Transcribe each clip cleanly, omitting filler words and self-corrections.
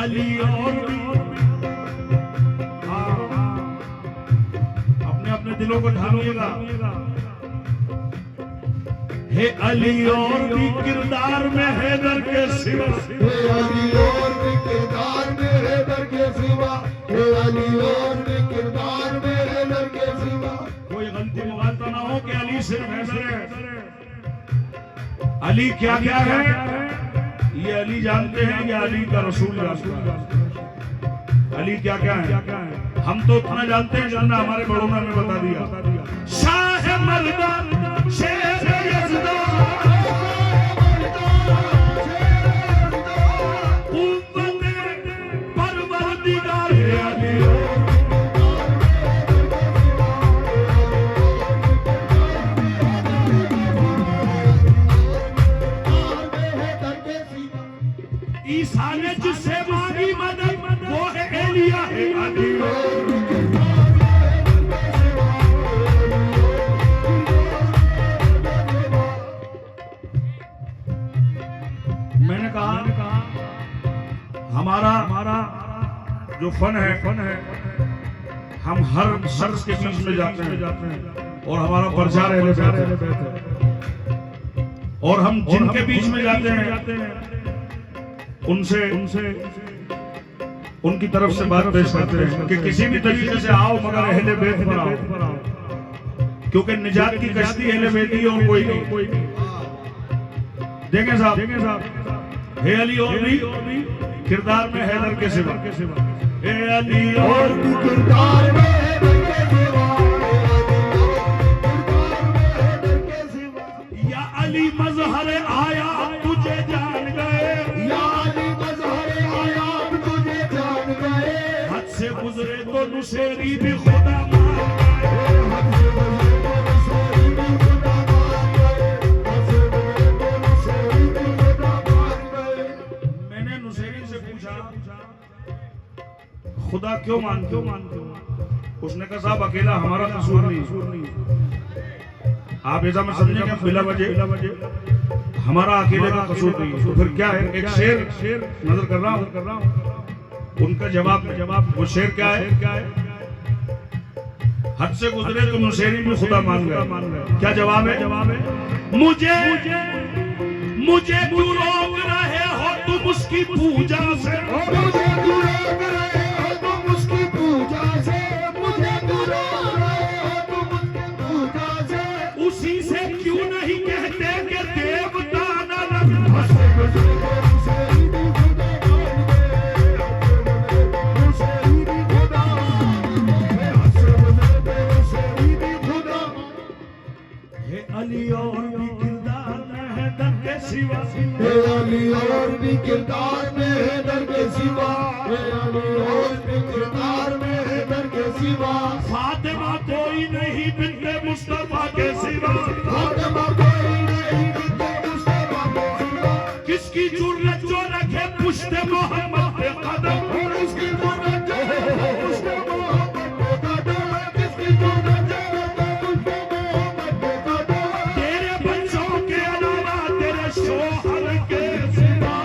अली और भी अपने अपने दिलों को ढालिएगा। हे अली और भी किरदार में हैदर के सिवा, हे अली और भी किरदार में हैदर के सिवा, हे अली और भी किरदार में हैदर के सिवा। कोई गलती मुगालता ना हो कि अली सिर्फ हैदर है। अली क्या क्या है ये अली जानते हैं या अली का रसूल जानते हैं? अली क्या क्या है हम तो उतना जानते हैं जितना हमारे बड़ों ने हमें बता दिया। शाह मर्दान शेर यज़दा परवरदिगार अली ईसा ने जिससे मांगी मदद वो है एलिया है अली। मैंने कहा हमारा जो फन है हम हर शख्स के बीच में जाते हैं और हमारा प्रचार है और हम जिनके बीच में जाते हैं उनसे उनकी तरफ से बात पेश करते हैं कि किसी भी तरीके से आओ मगर अहले बैत पर आओ, क्योंकि निजात की कश्ती अहले बैत ही और कोई नहीं। देखें साहब, हे अली और भी किरदार में हैदर के सिवा, हे अली और भी किरदार में हैदर के सिवा, या अली मजहर आया तुझे जान गए, या अली मजहर आया तुझे जान गए। हद से गुजरे तो नुसेरी भी खुदा मान गए। मैंने नुसेरी से पूछा खुदा क्यों मानते हो? उसने कहा साहब अकेला हमारा कसूर नहीं, आप ऐसा मत समझेंगे बिला वजह हमारा अकेले का कसूर नहीं। तो फिर क्या है? एक शेर नजर कर रहा हूं, उनका जवाब वो शेर क्या है? हद से गुजरे तो नुसेरी भी खुदा मान गए। क्या जवाब है? मुझे क्यों रोक रहे हो तुम उसकी पूजा से, मुझे क्यों रोक रहे हो तुम उसकी पूजा से, मुझे क्यों रोक रहे हो तुम उसकी पूजा से। उसी से क्यों नहीं कहते कि देवता न अली और भी किरदार में हैदर के सिवा, हे अली और भी किरदार में हैदर के सिवा, हे अली और भी किरदार में हैदर के सिवा। फातिमा कोई नहीं बिन्ते मुस्तफा के सिवा, फातिमा कोई नहीं बिन्ते मुस्तफा के सिवा। किसकी जुर्रत जो रखे पुश्ते मोहम्मद पे कदम, किसकी जुर्रत जो रखे पुश्ते मोहम्मद पे कदम, किसकी जुर्रत जो रखे पुश्ते मोहम्मद पे कदम। तेरे बच्चों के अलावा तेरे शोहर के सिवा,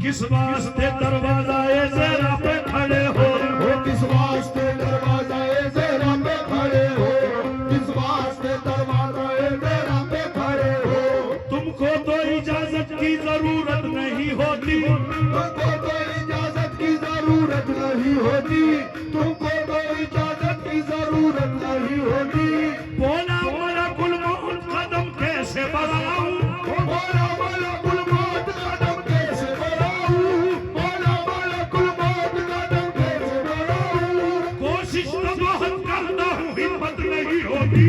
किस वास्ते दरवाजा ए ज़रा पे खड़े हो, किस वास्ते दरवाजा ए ज़रा पे खड़े हो, किस वास्ते दरवाजा ए ज़रा पे खड़े हो। तुमको तो इजाजत की जरूरत नहीं होती, तुमको तो इजाजत की जरूरत नहीं होती, तुमको तो इजाजत की जरूरत नहीं होती। बोला मलकुल मौत कदम कैसे बढ़ाऊं, बोला मलकुल मौत कदम कैसे बढ़ाऊं, बोला मलकुल मौत कदम कैसे बढ़ाऊं। कोशिश तो बहुत करता हूँ हिम्मत नहीं होती।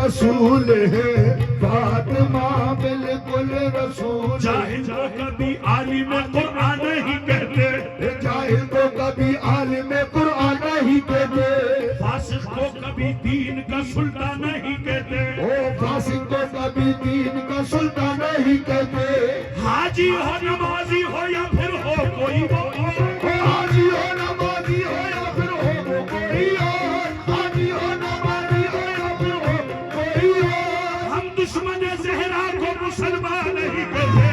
रसूल है, फातिमा बिल्कुल रसूल। जाहिल को कभी आलिम कुरान ही कहते, जाहिल को कभी आलिम कुरान ही कहते, फासिक को कभी दीन का सुल्तान ही कहते, ओ फासिक को कभी दीन का सुल्तान ही कहते। हाजी हो नमाजी हो या फिर हो कोई वो, हाजी हो नमाजी हो या फिर हो वो कोई और, हाजी हो नमाजी हो या फिर हो कोई और। हम दुश्मन जहरा को मुसलमान नहीं कहते।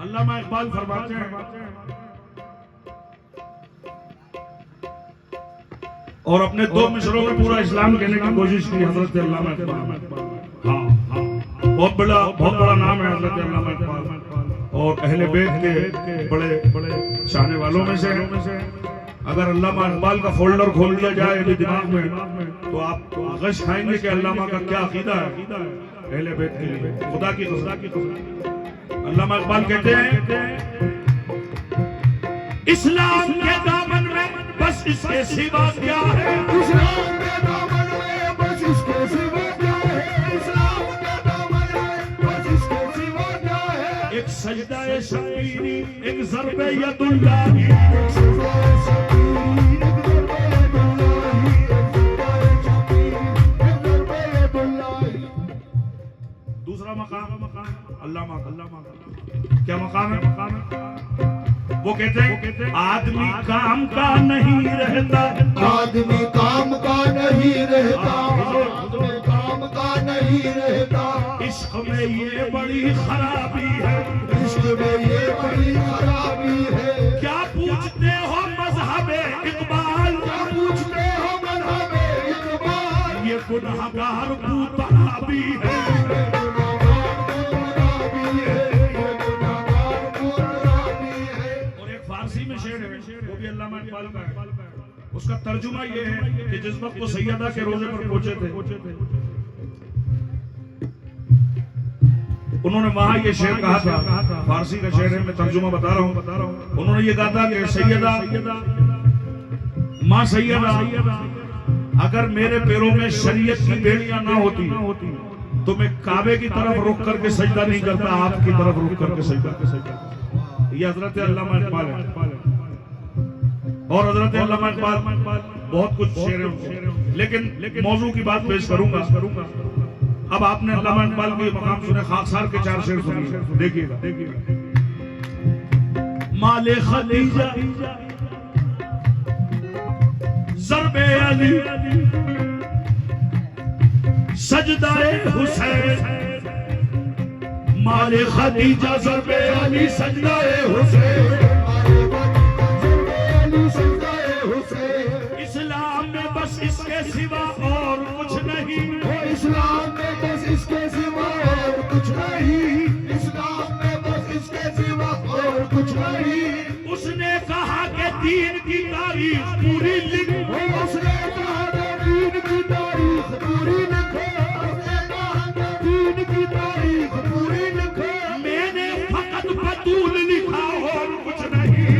अल्लामा इकबाल फरमाते हैं, और अपने दो मिसरों में पूरा इस्लाम कहने की कोशिश की हजरत अल्लामा इकबाल। हाँ हाँ, बहुत बड़ा नाम है हजरत अल्लामा इकबाल, और अहले बैत के बड़े बड़े चाहने वालों में से हैं। अगर अल्लामा इकबाल का फोल्डर खोल दिया जाए अभी दिमाग में, तो आप गश खाएंगे कि अल्लामा का क्या अकीदा है अहले बैत के लिए। खुदा की अल्लामा इकबाल कहते हैं, इस्लाम के दामन में बस इसके सिवा क्या है, इस्लाम के दामन में बस इसके सिवा क्या है, इस्लाम के दामन में बस इसके सिवा क्या है। एक सजदा शकीरी, एक ज़रबे यदुल्लाही, एक सजदा शकीरी, एक ज़रबे यदुल्लाही, एक सजदा शकीरी, एक ज़रबे यदुल्लाही। दूसरा मकाम अल्लामा क्या मकाम है? वो कहते हैं, आदमी काम का नहीं रहता, आदमी काम का नहीं रहता, आदमी काम का नहीं रहता। इश्क में ये बड़ी खराबी है, इश्क में ये बड़ी खराबी है। क्या पूछते हो मजहबे इकबाल, क्या पूछते हो मजहबे इकबाल, ये गुनहगार बूतराबी है। में शेर है, वो भी अल्लामा इकबाल का है। उसका तर्जुमा ये है कि जिस वक्त वो सैयदा के रोजे पर पहुंचे थे, उन्होंने वहां ये शेर कहा था, फारसी का शेर है, मैं तर्जुमा बता रहा हूं। उन्होंने ये कहा था कि सैयदा, मां सैयदा, अगर मेरे पैरों में शरीयत की बेड़ियां ना होती तो मैं काबे की तरफ रुक करके सजदा नहीं करता, आपकी तरफ रुक करके सजदा करता। ये हजरत अल्लामा इकबाल है, और हजरत अल्लामा इकबाल बहुत कुछ शेर है, लेकिन मौजू की बात पेश करूंगा। अब आपने अल्लामा इकबाल के मकाम सुने, खाकसार के 4 शेर सुनिए, देखिएगा। माले खदीजा, ज़रबे अली, सजदाए हुसैन, माले खदीजा ज़रबे अली, सजदाए हुसैन। इस्लाम में बस इसके सिवा और कुछ नहीं, इस्लाम में बस इसके सिवा और कुछ नहीं, इस्लाम में बस इसके सिवा और कुछ नहीं। उसने कहा कि दीन की तारीख पूरी लिखो, उसने कहा कि दीन की तारीख पूरी लिखो, उसने कहा कि दीन की तारीख पूरी लिखो। मैंने फकत बतूल लिखा और कुछ नहीं।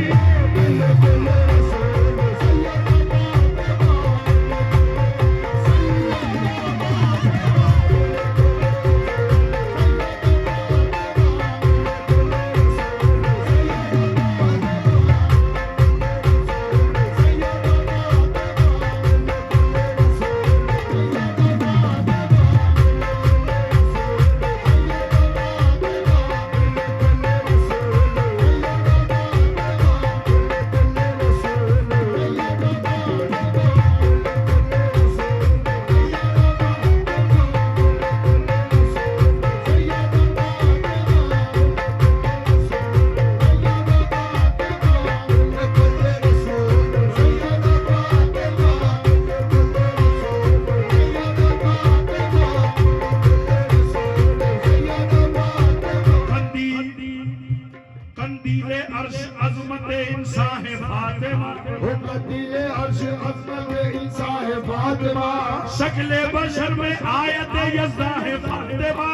शक्ले बशर में आयत यज़्दा है फातिमा,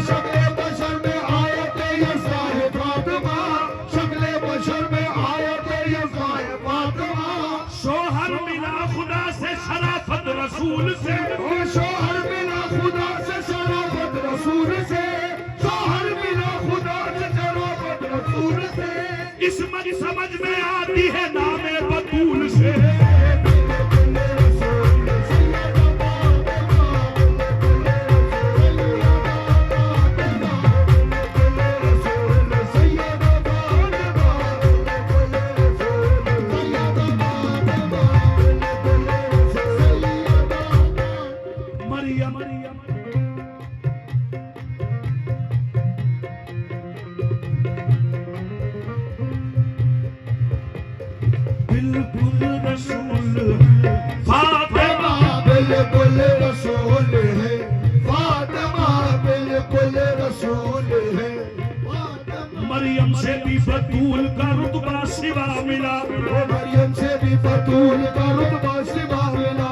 शक्ले बशर में आयत यज़्दा है फातिमा, शक्ले बशर में आयत यज़्दा है फातिमा। शोहर मिला खुदा से शराफत रसूल से, शोहर मिला खुदा से शराफत रसूल से, शोहर मिला खुदा से शराफत रसूल से। इसमत समझ में आती है नामे बतूल से। बिल्कुल रसूल फातिमा, बिल्कुल रसूल है फातिमा, बिल्कुल रसूल है फातिमा। मरियम से भी बतूल का रुतबा सिवा मिला, मरियम से भी बतूल का रुतबा सिवा मिला।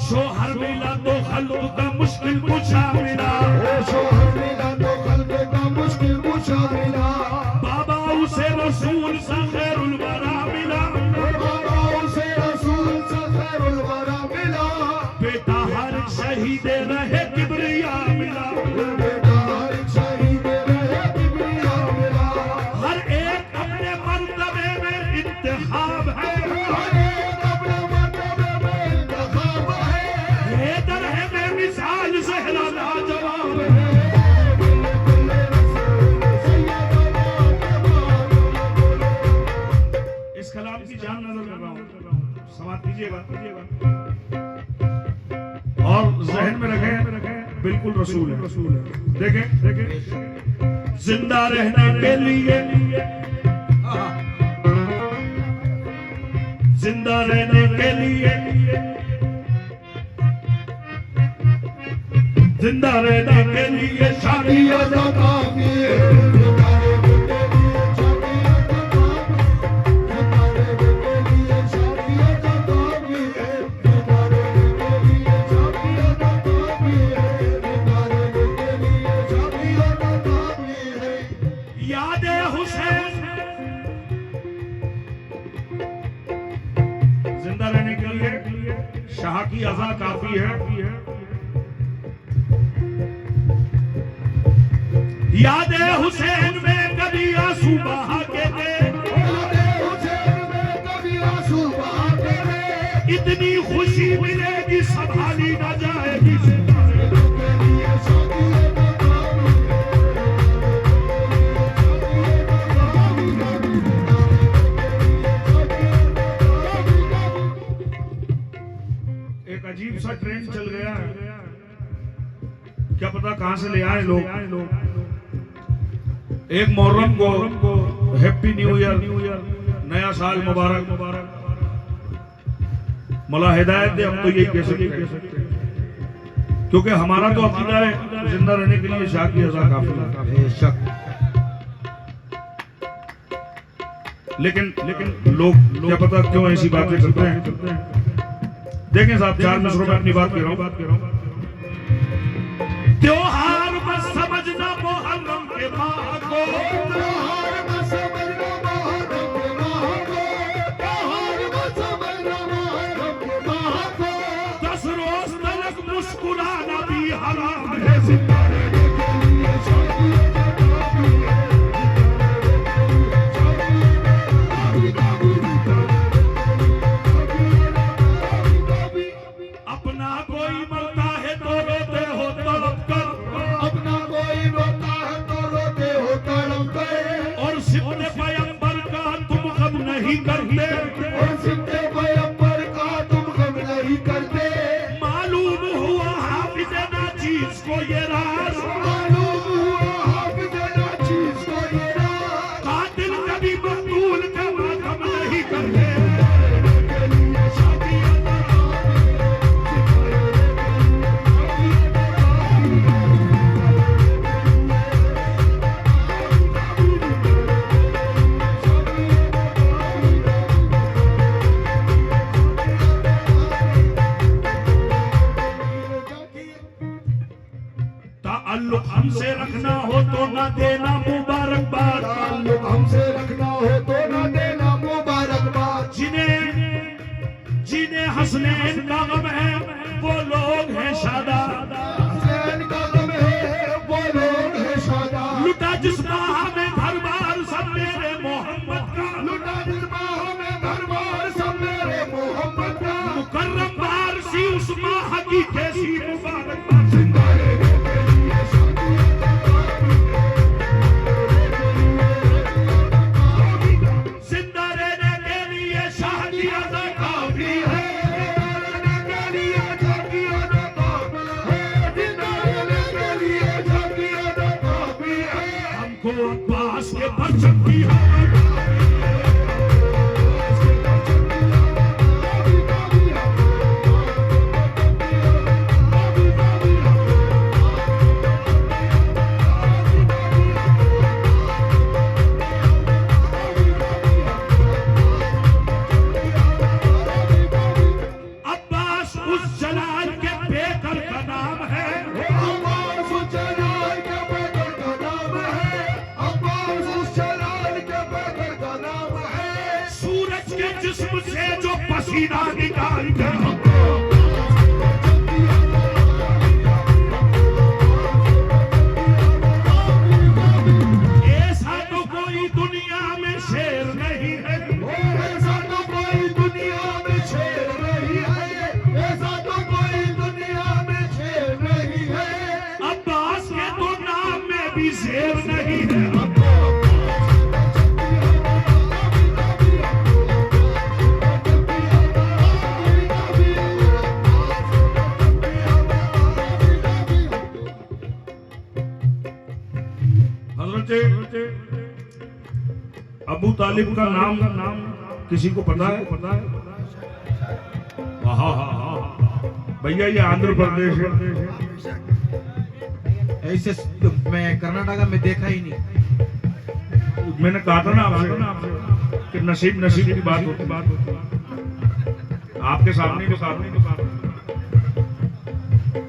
शोहर मिला तो खल्क का मुश्किल कुछा मिला, शोहर मिला तो खल्क का मुश्किल कुछा मिला। बाबा उसे रसूल सा खैरुल वरा मिला, बाबा उसे रसूल सा खैरुल वरा मिला। बेटा हर शहीद रहे किबरिया मिला, बेटा हर शहीद रहे किबरिया मिला। हर एक अपने मर्तबे में इंतखाब है, हर एक अपने मर्तबे में इंतखाब है। हैदर है बेमिसाल ज़हरा लाजवाब है। इस कलाम की जान नजर कर रहा हूँ, समाप्त कीजिएगा और जहन में रखें बिल्कुल रसूल है। देखें जिंदा रहने के लिए, जिंदा रहने के लिए, जिंदा रहने के लिए शादी अदा काफी है। यादे हुसैन जिंदा रहने के लिए शाह की अज़ा काफी है। यादे हुसैन में कभी आंसू बहा के दे, इतनी खुशी मिलेगी संभाली न जाएगी। एक अजीब सा ट्रेंड चल गया है, क्या पता कहां से ले आए लोग। एक मुहर्रम को हैप्पी न्यू ईयर, नया साल मुबारक, मौला हिदायत दे, हम तो यही कह सकते हैं क्योंकि हमारा तो अकीदा है जिंदा रहने के लिए शाह की अज़ा काफी है। लेकिन लोग क्या पता क्यों ऐसी बातें करते हैं। देखें साहब, 4 मिनट में अपनी बात कर रहा हूं। त्योहार बस समझना मुहर्रम के माह को, त्योहार मत समझना मुहर्रम के माह को, त्योहार मत समझना मुहर्रम के माह को। 10 रोज तक मुस्कुराना भी हराम है। जिंदा रहने के लिए शादी अदा काफी है। अपना कोई मरता है तो रोते हो तड़प कर, हमसे रखना हो तो ना देना मुबारकबाद, ताल्लुक हमसे रखना हो तो ना देना मुबारकबाद। जिन्हें हसनैन का गम है वो लोग हैं शादाब, हसनैन का गम है वो लोग हैं शादाब। लुटा जिस बाह में घर बार सब मेरे मोहम्मद का, लुटा जिस बाह में घर बार सब मेरे मोहम्मद का। मुकर्रम बार सी उस बाह की कैसी मुबारकबाद। जिंदा रहने के लिए जिंदा रहने के लिए शादी अदा काफी है, रहने के लिए जाती अदा काफी है। जिंदा रहने के लिए जाती अदा काफी है। हमको अब्बास के परचम की हवा जिस्म से जो पसीना निकाल कर ऐसा तो कोई दुनिया में शेर नहीं है, ऐसा तो कोई दुनिया में शेर नहीं है। ऐसा तो कोई दुनिया में शेर नहीं है। अब्बास के तो नाम में भी शेर नहीं है। अबू तालिब का नाम किसी को पता है? भैया ये आंध्र प्रदेश है। ऐसे मैं कर्नाटका में देखा ही नहीं। मैंने कहा था ना आपसे कि नसीब की बात होती आपके सामने के सामने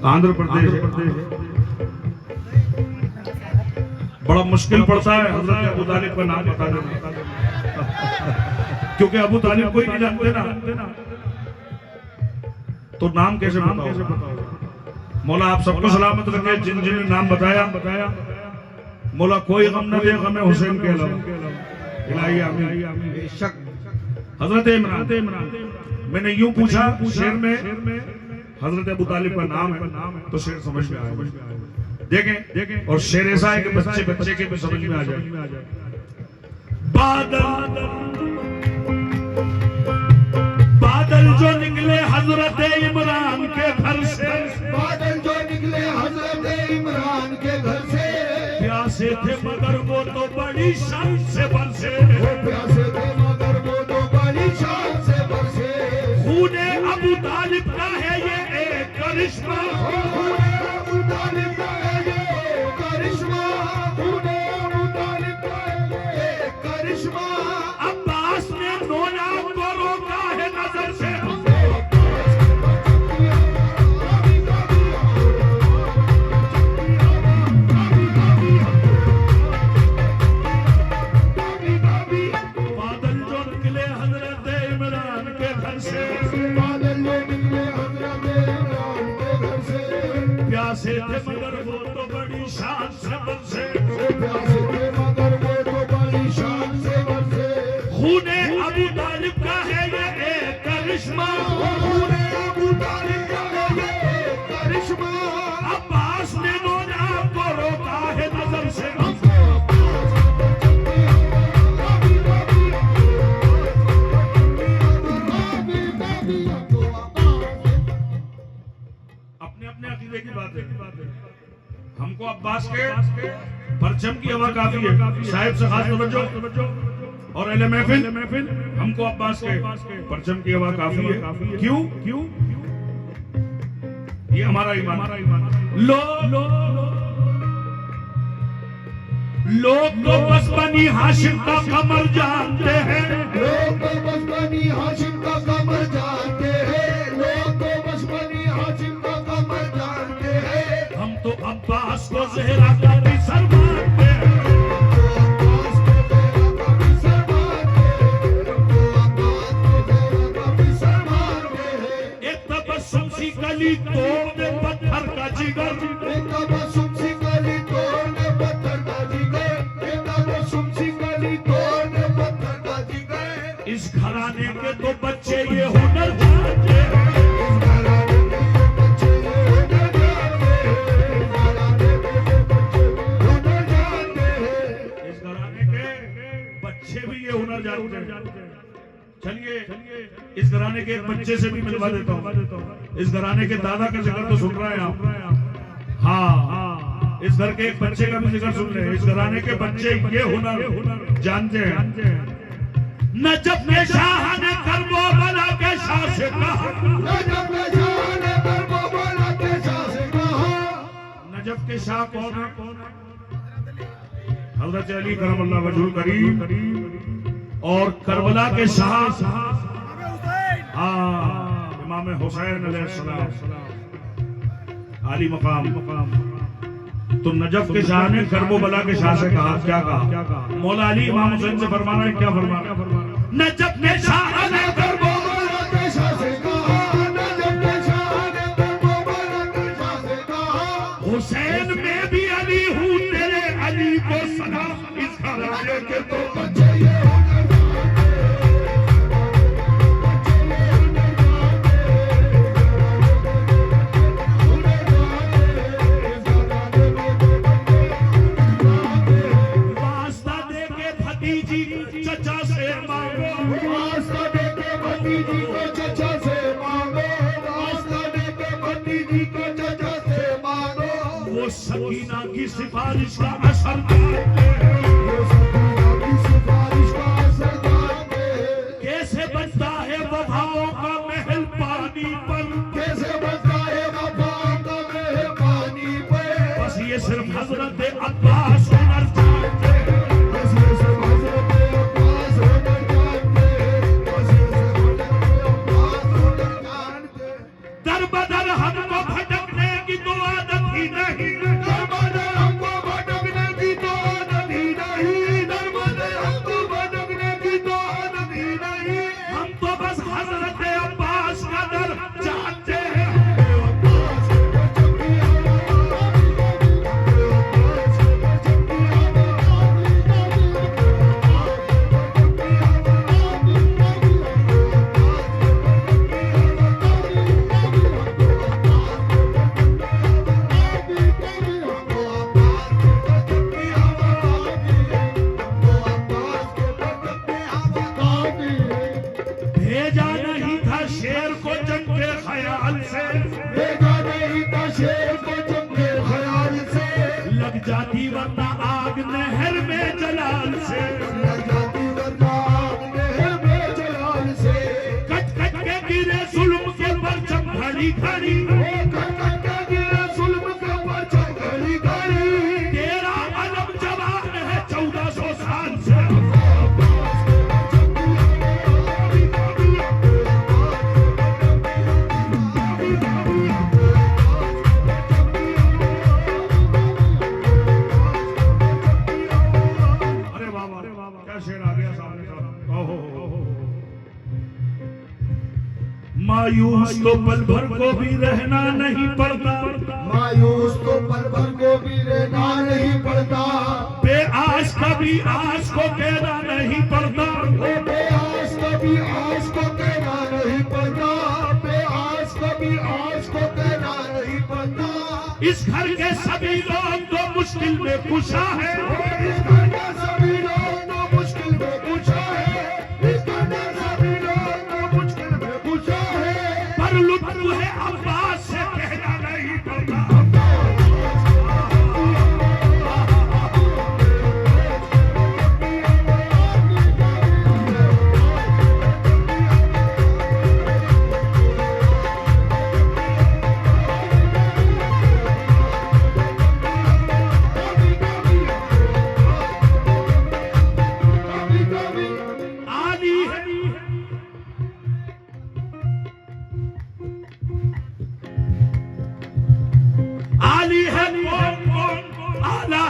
आंध्र प्रदेश है। बड़ा मुश्किल पड़ता है हजरत अबू तालिब का नाम बता देना, क्योंकि अबू तालिब कोई नहीं जानते ना, तो नाम कैसे बताओ? मौला आप सबको सलामत रखे। जिन जिन नाम बताया मौला कोई गम न दे गम हुसैन के अलावा। इलाही आमीन। बेशक हजरत इमरान, मैंने यूं पूछा शेर में हजरत अबू तालिब का नाम है तो शेर समझ में आया। देखें और शेर ऐसा है कि बच्चे के भी समझ में आ जाए। बादल जो निकले हजरत इमरान के घर से, बादल जो निकले हजरत इमरान के घर से। प्यासे थे मगर वो तो बड़ी शान से बरसे, वो प्यासे थे मगर वो तो बड़ी शान से बरसे। खूने अबू तालिब का है ये एक करिश्मा, खूने अबू तालिब का है ये करिश्मा। खूने अबू तालिब का है ये करिश्मा। अब्बास ने नोया को रोका है नजर से, बादल जो निकले हजरत इमरान के घर से, बादल जो निकले हजरत इमरान के घर से। प्यासे थे मगर वो तो बड़ी शान से बरसे, वो प्यासे थे मगर वो तो बड़ी शान से बरसे। खूने अबू तालिब का है ये एक करिश्मा, खूने अबू तालिब का है ये करिश्मा। अब्बास ने नोया को रोका है नजर से। अपने अपने अकीदे की बात है। हमको अब्बास के परचम की हवा काफी है। साहिब से खास तवज्जो और अहले महफिल, हमको अब्बास के परचम की हवा काफी है। क्यों? ये हमारा ईमान। लोग तो बस बनी हाशिम का कमर जानते हैं, लोग तो बस बनी हाशिम का कमर जानते हैं। लोग तो बस बनी हाशिम का कमर जानते हैं। हम तो अब्बास अब्बास को ज़हरा का भी सरमान दे, एक तबस्सुम सी कली तोड़ दे पत्थर का जिगर, इस घराने के तो बच्चे ये हुनर जानते हैं। इस घराने के बच्चे भी ये हुनर जानते हैं। चलिए इस घराने के एक बच्चे से भी मिलवा देता हूँ। इस घराने के दादा का जिक्र तो सुन रहे हैं आप? हाँ, इस घर के एक बच्चे का भी जिक्र सुन रहे हैं। इस घराने के बच्चे ये हुनर जानते हैं। नजफ के शाह ने करबला के शाह से कहा, नजफ के शाह कौन है? हज़रत अली करमल्लाह वजहुल करीम और करबला के शाह इमाम हुसैन अलैहिस्सलाम आली मकाम। तो नजफ के शाह ने करबला के शाह से कहा, क्या कहा? मौला अली इमाम हुसैन से फरमाना है, क्या फरमाना? नजफ के शाह ने करबला के शाह से कहा, हुसैन में भी अली हूँ, तेरे अली को सलाम। इस घराने के तो बच्चे ये सकीना की सिफारिश का असर कैसे बनता है वफाओं का महल पानी पर, कैसे बनता है वफाओं का महल पानी पर। बस ये सिर्फ हजरत अब्बास हुनर जानते, दर बदर हमको भटकने की तो आदत ही नहीं, जाती वरना आग नहर में जलाल से, कट कट के गिरे जुल्म के परचम घड़ी घड़ी, तेरा अलम जवान है 1400 साल से। मायूस तो पल भर को भी रहना नहीं पड़ता, मायूस तो पल भर को भी रहना नहीं पड़ता, बेआस कभी आस को कहना नहीं पड़ता, बेआस कभी आस को कहना नहीं पड़ता, बेआस कभी आस को कहना नहीं पड़ता। इस घर के सभी लोग तो मुश्किल में कुशा है, इस घर के सभी लोग तो मुश्किल में कुशा है, इस घर के सभी लोग तो मुश्किल में कुशा है, पर लुत्फ है अब्बास से कहना नहीं पड़ता। कभी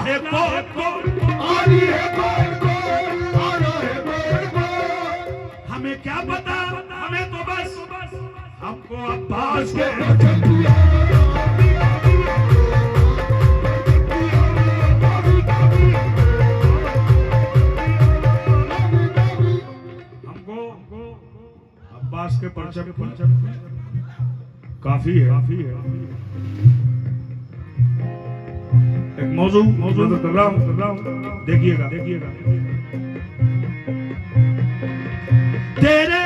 है कौन कौन, आनी है कौन कौन, आना है कौन कौन। हमें क्या पता, हमें तो बस हमको अब्बास के अब्बास के परचम काफी है। एक मौजू कर रहा हूं, देखिएगा। तेरे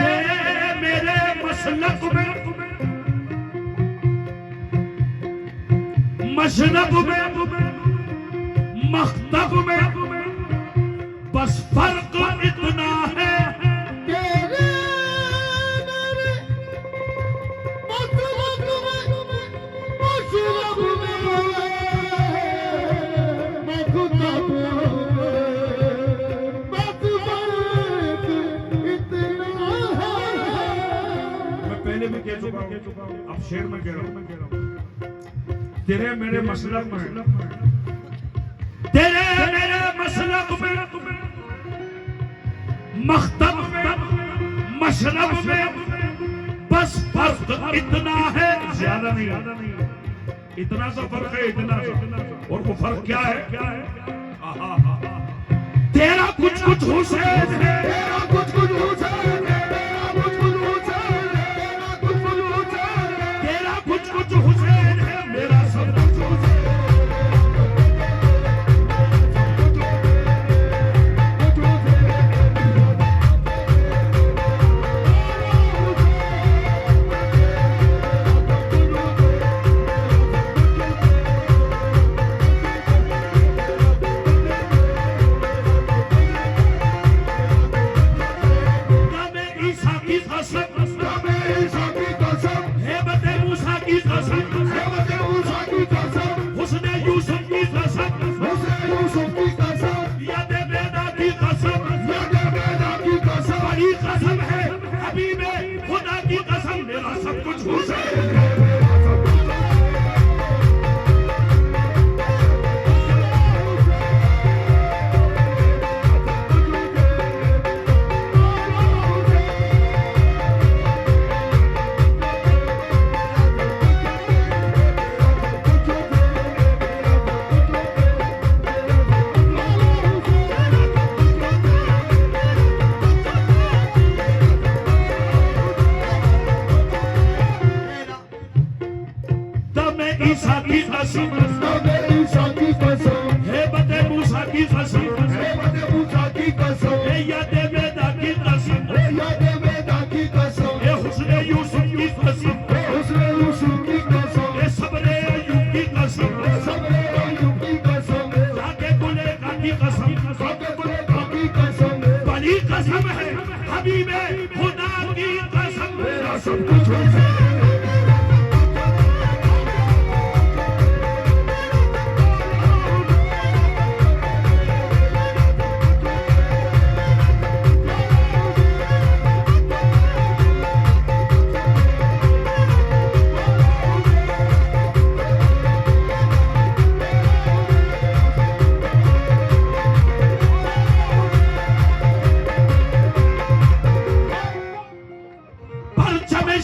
मेरे मसलक में, मशरब में, मख्तब में बस फर्क इतना है, तेरे मेरे मसलब में, मशरब में, मख्तब में बस फर्क इतना है। मैं पहले भी कह चुका हूं, अब शेर में कह रहा हूं। तेरे मेरे मसलक में, तेरे मेरे मसलक में, मख्तब में, मशरब में बस फर्क इतना है, ज्यादा नहीं, इतना सा फर्क है, इतना सा। और वो फर्क क्या है? तेरा कुछ कुछ हुसैन है, तेरा कुछ कुछ हुसैन है, तेरा कुछ कुछ हुसैन है, तेरा कुछ कुछ हुसैन है, तेरा कुछ कुछ हुसैन है, मेरा सब कुछ हुसैन। कसम है हबीबे खुदा की कसम, मेरा सब कुछ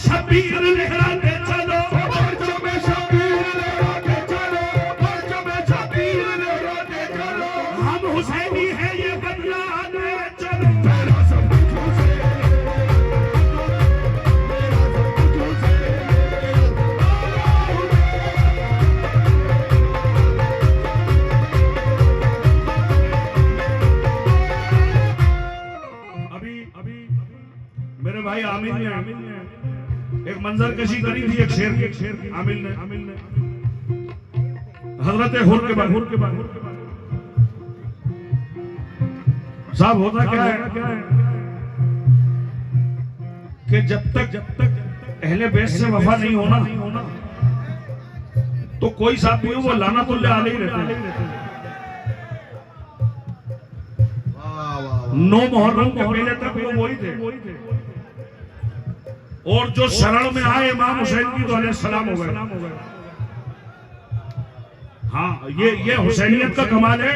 शबीर लहराते चलो, परचम शबीर लहराते चलो, परचम शबीर लहराते चलो, हम हुसैनी है ये बदलाने चलो, मेरा सब कुछ हुसैन, मेरा सब कुछ हुसैन। अभी मेरे भाई आमिर ने एक मंजर कशी करी थी, एक शेर की आमिल ने हजरत हुर के बाद साहब होता क्या है कि जब तक अहले बैत से वफा नहीं होना तो कोई साहब भी हो वो लाना तो ले आले ही रहते हैं। नौ मुहर्रम के पहले तक वो वही थे, और जो शरण में आए इमाम हुसैन की तो अलैहिस्सलाम हो गए। हाँ, ये हुसैनियत का कमाल है।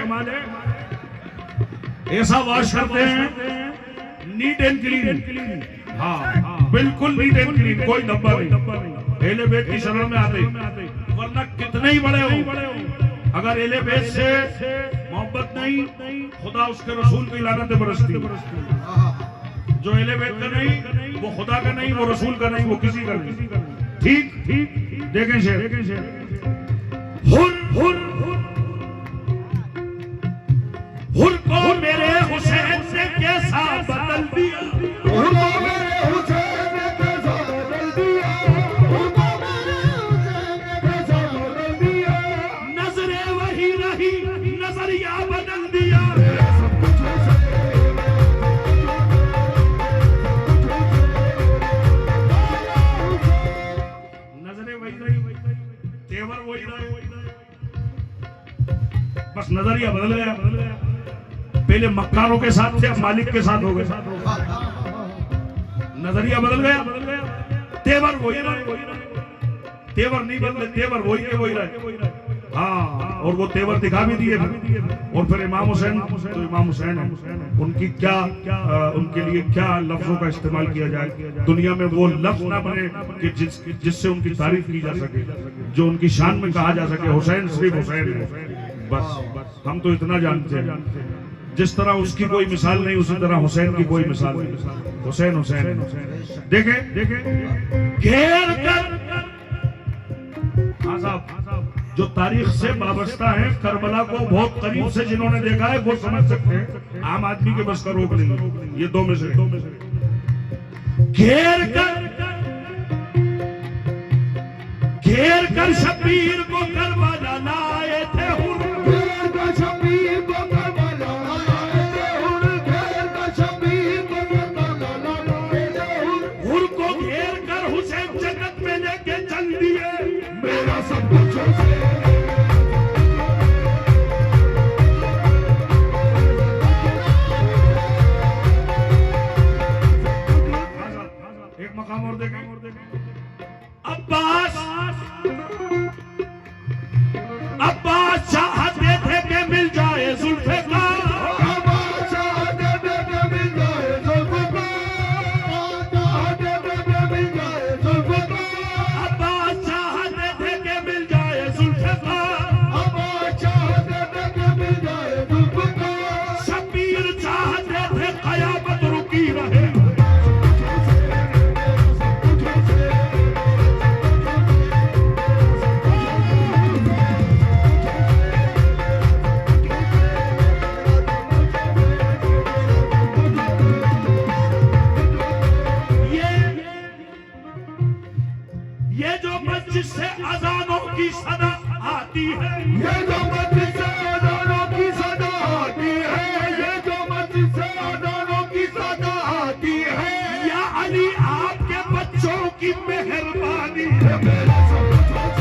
ऐसा वाश करते हैं नीट एंड क्लीन। हाँ, बिल्कुल नीट एंड क्लीन, कोई धब्बा नहीं। अहले बैत की शरण में आते, वरना कितने ही बड़े हो, अगर अहले बैत से मोहब्बत नहीं, खुदा उसके रसूल की लानत बरसती। जो अहले बैत का नहीं, वो खुदा का नहीं, वो रसूल का नहीं, वो किसी का नहीं। ठीक, देखें शेर। हुर को मेरे हुसैन से कैसा बदल दिया, हुर को मेरे हुसैन ने कैसा बदल दिया, हुर को मेरे हुसैन ने कैसा बदल दिया। नजरें वही रही, नजरिया बदल दिया। नजरें वही रही, तेवर वही रहे, बस नजरिया बदल गया। पहले मक्कारों के साथ थे, अब मालिक के साथ हो गए। नजरिया बदल गया, तेवर वही रहे, तेवर नहीं बदले, तेवर वही के वही रहे। हाँ, और वो तेवर दिखा भी दिए। और फिर इमाम हुसैन, तो इमाम हुसैन है, उनकी क्या उनके लिए क्या लफ्जों का इस्तेमाल किया जाए, दुनिया में वो लफ्ज ना बने कि जिससे उनकी तारीफ की जा सके, जो उनकी शान में कहा जा सके हुसैन सिर्फ हुसैन है। बस हम तो इतना जानते हैं, जिस तरह उसकी कोई मिसाल नहीं, उसी तरह हुसैन की कोई मिसाल नहीं। हुसैन हुसैन देखें घेर कर। हाँ साहब, जो तारीख से वाबस्ता है, करबला को बहुत करीब से जिन्होंने देखा है वो समझ सकते हैं, आम आदमी के बस का रोक नहीं। ये दो में से घेर कर शबीर को करबला लाए थे। घेर कर शबीर को करबला लाए थे, घेर कर शबीर को करबला लाए थे। हुर को घेर कर हुसैन जन्नत में लेके चल दिए। मेरा सब कुछ एक मकाम और देखें। अब्बास चाहते थे कि मिल जाए जुल्फ़िकार, अब्बास चाहते थे कि मिल जाए जुल्फ़िकार, चाहते थे कि मिल जाए जुल्फ़िकार। अब्बास चाहते थे कि मिल जाए जुल्फ़िकार, अब्बास चाहते थे कि मिल जाए जुल्फ़िकार। शबीर चाहते थे क़यामत रुकी रहे। ये जो मस्जिद से अजानों की सदा आती है, ये जो मस्जिद से अज़ानों की सदा आती है, ये जो मस्जिद से अज़ानों की सदा आती है, या अली आपके बच्चों की मेहरबानी है। मेरा सब कुछ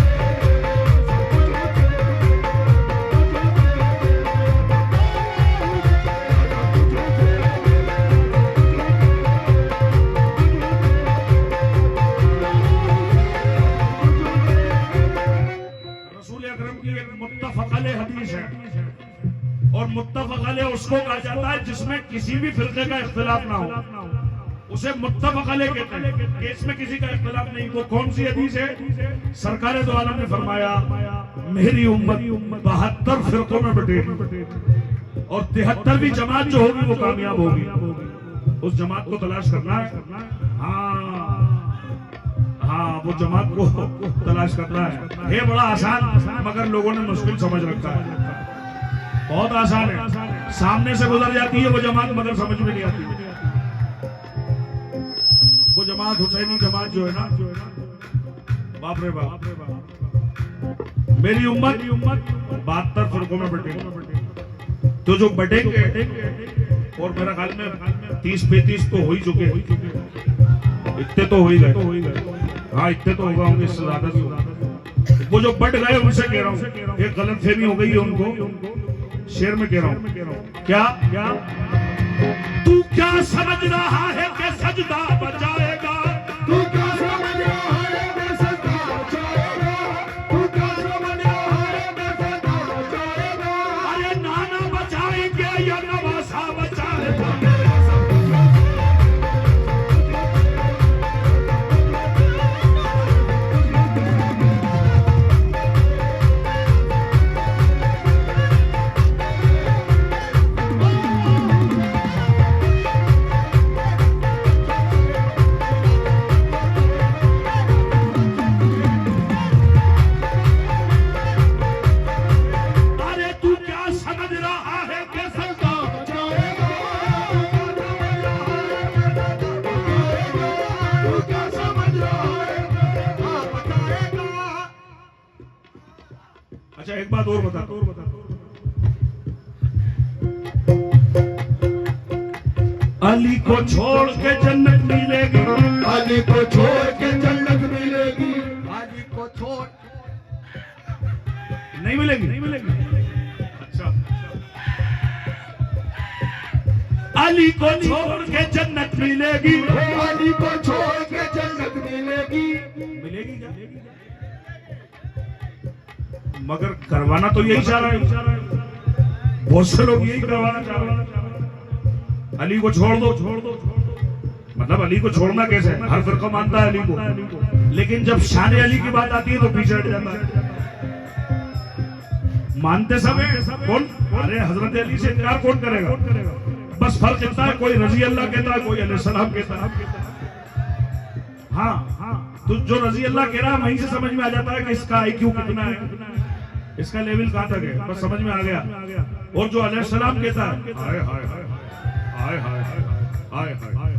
रसूल अकरम की एक मुत्तफ़क़ अलैह हदीस है, और मुत्तफ़क़ अलैह उसको कहा जाता है जिसमें किसी भी फिरके का इख्तिलाफ ना हो, उसे मुत्तफ़क़ अलैह कहते हैं कि इसमें किसी का इख्तिलाफ नहीं। वो कौन सी हदीस है? सरकार दो आलम ने फरमाया, मेरी उम्मत 72 फिरकों में बटेगी, और 73वीं जमात जो होगी वो कामयाब होगी। उस जमात को तलाश करना है। हाँ, वो जमात को तलाश करना है। ये बड़ा आसान, मगर लोगों ने मुश्किल समझ रखा है। बहुत आसान है, सामने से गुजर जाती है वो जमात, मगर समझ में नहीं आती। वो जमात हुसैनी जमात जो है ना, बाप रे बाप। मेरी उम्मत 72 फिरकों में बटेगी, तो जो बटेंगे, और मेरा ख्याल में 30-35 तो हो ही चुके, इतने तो हो ही गए। हाँ, इतने तो होगा, होंगे, इससे ज्यादा भी होगा। वो जो बढ़ गए उनसे कह रहा हूँ, एक गलतफहमी हो गई है उनको। शेर में कह रहा हूँ, क्या तू क्या समझ रहा है कि सजदा बचाएगा? तू क्या समझ रहा है मैं सजदा बचाएगा? तू क्या समझ रहा है मैं सजदा एक बात और बता अली को छोड़ के जन्नत मिलेगी, अली को छोड़ के जन्नत मिलेगी, अली को छोड़ नहीं मिलेगी, नहीं मिलेगी। अच्छा, अली को छोड़ के जन्नत मिलेगी, अली को छोड़ के जन्नत मिलेगी, मिलेगी क्या? मगर करवाना तो यही चाह रहा है, बहुत से लोग यही करवाना चाह रहे हैं। अली को छोड़ दो, मतलब अली को छोड़ना कैसे है? हर फिरका मानता है अली को, लेकिन जब शान अली की बात आती है तो पीछे हट जाता है। मानते सब है कौन? अरे हजरत अली से इनकार कौन करेगा? बस फर्क इतना है, कोई रजी अल्लाह कहता है, कोई अलैहिस्सलाम कहता है। हाँ, तो जो रजी अल्लाह कह रहा है वहीं से समझ में आ जाता है कि इसका IQ कितना है, इसका लेवल कहां तक है, बस समझ में आ गया। और जो अलैहिस्सलाम कहता है, हाय हाय हाय हाय हाय हाय हाय,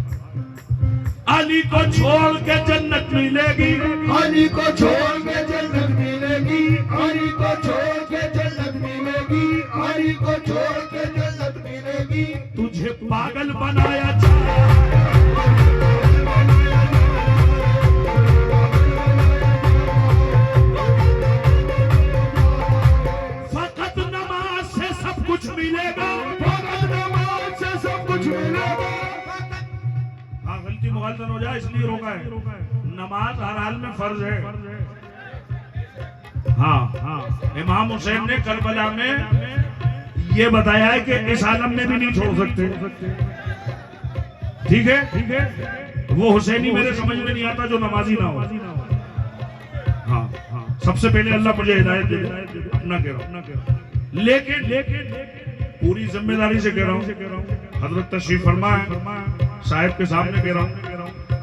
अली को छोड़ के जन्नत मिलेगी, अली को छोड़ के जन्नत मिलेगी, अली को छोड़ के जन्नत मिलेगी, अली को छोड़ के जन्नत मिलेगी, तुझे पागल बनाया फकत नमाज से सब कुछ मिलेगा, फकत नमाज से सब कुछ मिलेगा। हाँ गलती मुगालतन हो जाए इसलिए रोका है, नमाज हर हाल में फर्ज है। हाँ, इमाम हुसैन ने करबला में ये बताया है कि इस आलम में भी नहीं छोड़ सकते। ठीक है, वो हुसैनी मेरे समझ में नहीं आता जो नमाजी ना हो। हाँ, सबसे पहले अल्लाह मुझे हिदायत दे, अपना कह रहा हूँ। लेकिन पूरी जिम्मेदारी से कह रहा हूँ, हजरत तशरीफ फरमाए, साहिब के सामने कह रहा हूँ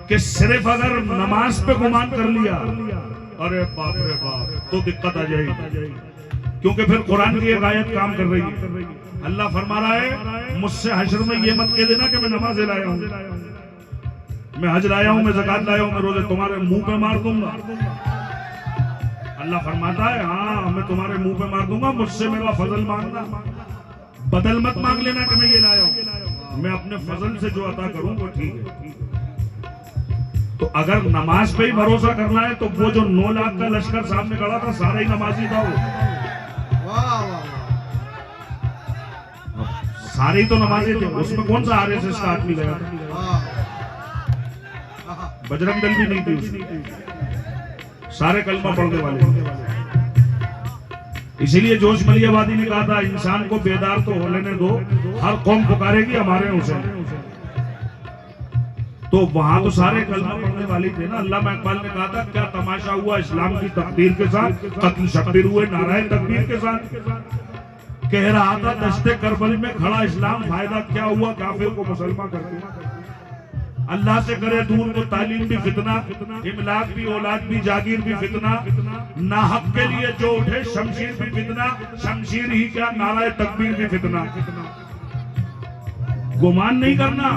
कि सिर्फ अगर नमाज पे गुमान कर लिया, अरे बाप रे बाप, तो दिक्कत आ जाएगी। क्योंकि फिर कुरान की एक आयत काम कर रही है। अल्लाह फरमा रहा है, मुझसे हश्र में ये मत कह देना कि मैं नमाज लाया हूँ, मैं हज लाया हूँ, मैं ज़कात लाया हूँ, मैं रोजे तुम्हारे मुंह पे मार दूंगा। अल्लाह फरमाता है, हाँ मैं तुम्हारे मुंह पे मार दूंगा, मुझसे मेरा फजल मांगना, बदल मत मांग लेना कि मैं ये लाया हूँ, मैं अपने फजल से जो अता करूं वो ठीक है। तो अगर नमाज पे ही भरोसा करना है तो वो जो 9 लाख का लश्कर सामने खड़ा था सारे ही नमाजी था, वो सारे ही तो नमाजी थे, उसमें कौन सा RSS का आदमी गया था? बजरंग दल भी नहीं थी उसमें, सारे कलमा पढ़ने वाले। इसीलिए जोश मलियाबादी ने कहा था, इंसान को बेदार तो हो लेने दो, हर कौम पुकारेगी हमारे हुसैन। तो वहां तो सारे कलमा पढ़ने वाले थे ना। अल्लामा इकबाल ने कहा था, क्या तमाशा हुआ इस्लाम की तकदीर के साथ, कत्ल शब्बीर हुए नाराए तकबीर के साथ। कह रहा था दश्ते करबल में खड़ा इस्लाम, फायदा क्या हुआ काफिर को मुसलमान करके। अल्लाह से करे दूर तो तालीम भी फितना, इमलाक भी, औलाद भी, जागीर भी फितना, नाहक के लिए जो उठे शमशीर भी फितना, शमशीर ही क्या नाराए तकबीर भी फितना। गुमान नहीं करना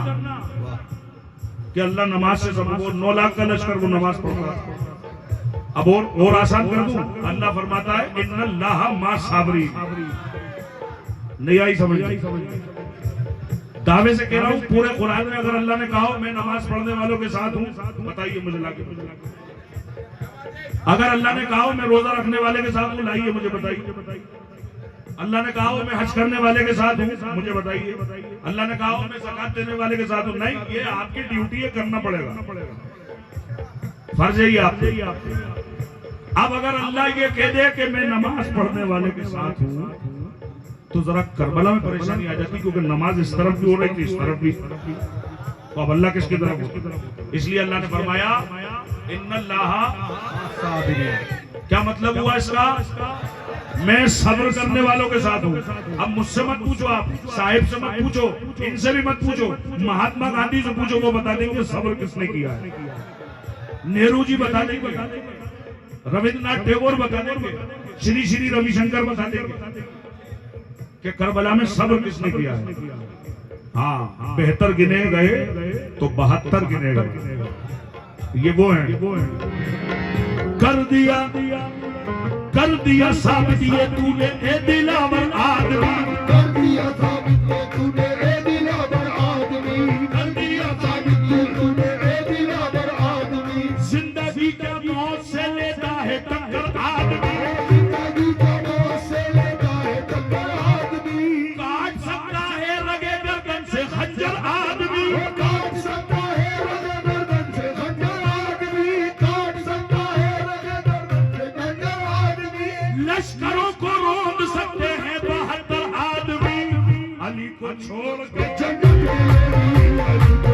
कि अल्लाह नमाज से सब, वो 9 लाख का लश्कर वो नमाज पढ़ रहा। अब और आसान कर दूं, अल्लाह फरमाता है इन्नल्लाह मा साबरी। नहीं आई समझ? दावे से कह रहा हूं, पूरे कुरान में अगर अल्लाह ने कहा मैं नमाज पढ़ने वालों के साथ हूं, बताइए मुझे लाके। अगर अल्लाह ने कहा मैं रोजा रखने वाले के साथ हूं, लाइए मुझे बताइए। अल्लाह ने कहा मैं हज करने वाले के साथ हूं, मुझे बताइए। अल्लाह ने कहा मैं ज़कात देने वाले के साथ हूं, नहीं, ये आपकी ड्यूटी है, करना पड़ेगा, फर्ज है ये आपके। अब अगर अल्लाह ये कह दे कि मैं नमाज पढ़ने वाले के साथ हूं, तो जरा करबला में परेशानी आ जाती, क्योंकि नमाज इस तरफ भी हो रही थी, इस तरफ भी। तो अब अल्लाह किसकी तरफ हो? इसलिए अल्लाह ने फरमाया इन्नल्लाह साबिरीन। क्या मतलब हुआ इसका? मैं सब्र करने वालों के साथ हूँ। अब मुझसे मत पूछो, आप साहिब से मत पूछो, इनसे भी मत पूछो, महात्मा गांधी से पूछो, वो बता देंगे सब्र किसने किया है। नेहरू जी बता देंगे, रविंद्रनाथ टैगोर बता देंगे, श्री श्री रविशंकर बता देंगे कि करबला में सब्र किसने किया है। हाँ, बेहतर गिने गए तो 72 गिने गए, ये वो हैं। कर दिया कर दिया साबित ये तूने ए दिलावर आदमी, कर दिया साबित ये तूने ए दिलावर आदमी, कर दिया साबित ये तूने ए दिलावर आदमी। जिंदगी के मौत से लेता है टक्कर आदमी, जिंदगी का मौत से लेता है टक्कर आदमी, काट सकता है रगे गर्दन से खंजर आदमी, काट सकता है रगे गर्दन से खंजर आदमी, काट सकता है रगे गर्दन से खंजर आदमी। लश्करों को रोक सकते हैं 72 आदमी, अली को छोड़ के जन्नत मिलेगी अली को,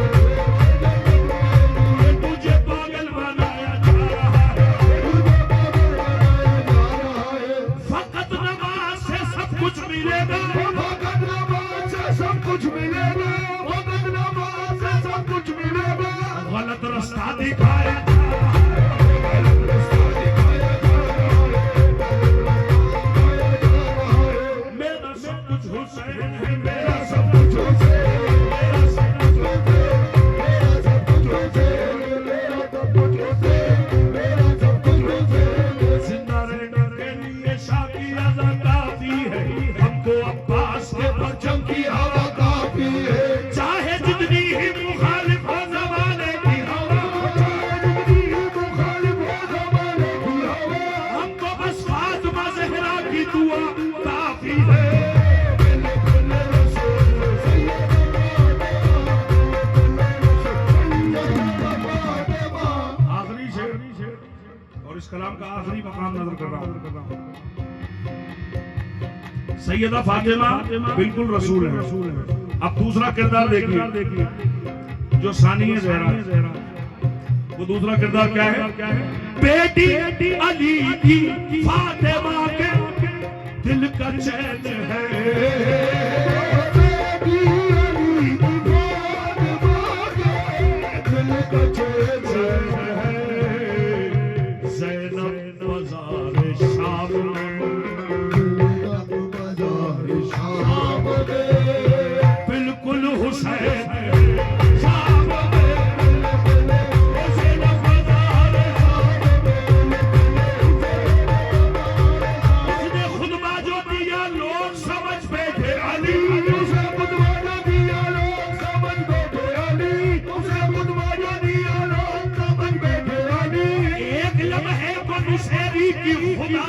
ये तुझे पागल बनाया जा रहा है, तुझे पागल बनाया जा रहा है। फकत नमाज से सब कुछ मिलेगा, भगत नमाज से सब कुछ मिलेगा, भगत नमाज से सब कुछ मिलेगा। गलत रास्ता दिखाया जा रहा है, रास्ता दिखाया जा रहा है। मेरा सब कुछ हुसैन है, मेरा सब सब कुछ हुसैन, मेरा सब कुछ हुसैन, मेरा सब कुछ हुसैन, मेरा सब कुछ हुसैन, मेरा सब कुछ हुसैन। जिंदा रहने के लिए शादी अदा काफी है, हमको अब्बास के परचम की हवा काफी है, चाहे जितनी ही मुखालिफ हो जमाने की हवा, जिंदगी मुखालिफ हो जमाने की हवा। हमको बस फातिमा ज़हरा की दुआ काफी है। आखिरी शेर और इस कलाम का आखिरी मकाम नजर कर रहा हूँ। सैयदा फातिमा बिल्कुल रसूल है। अब दूसरा किरदार देखिए, जो सानिया ज़हरा, वो दूसरा किरदार क्या है? बेटी अली की फातिमा के दिल का चैन है, ज़ैनब बाज़ार शाम बिल्कुल हुसैन शाम ज़ैनब बाज़ार उसने खुतबा जो दिया लोग समझ बैठे अली, उसे खुतबा जो दिया लोग समझ बैठे अली, उसे खुतबा जो दिया लोग समझ बैठे अली। एक लम्हे को नुसेरी की खुदा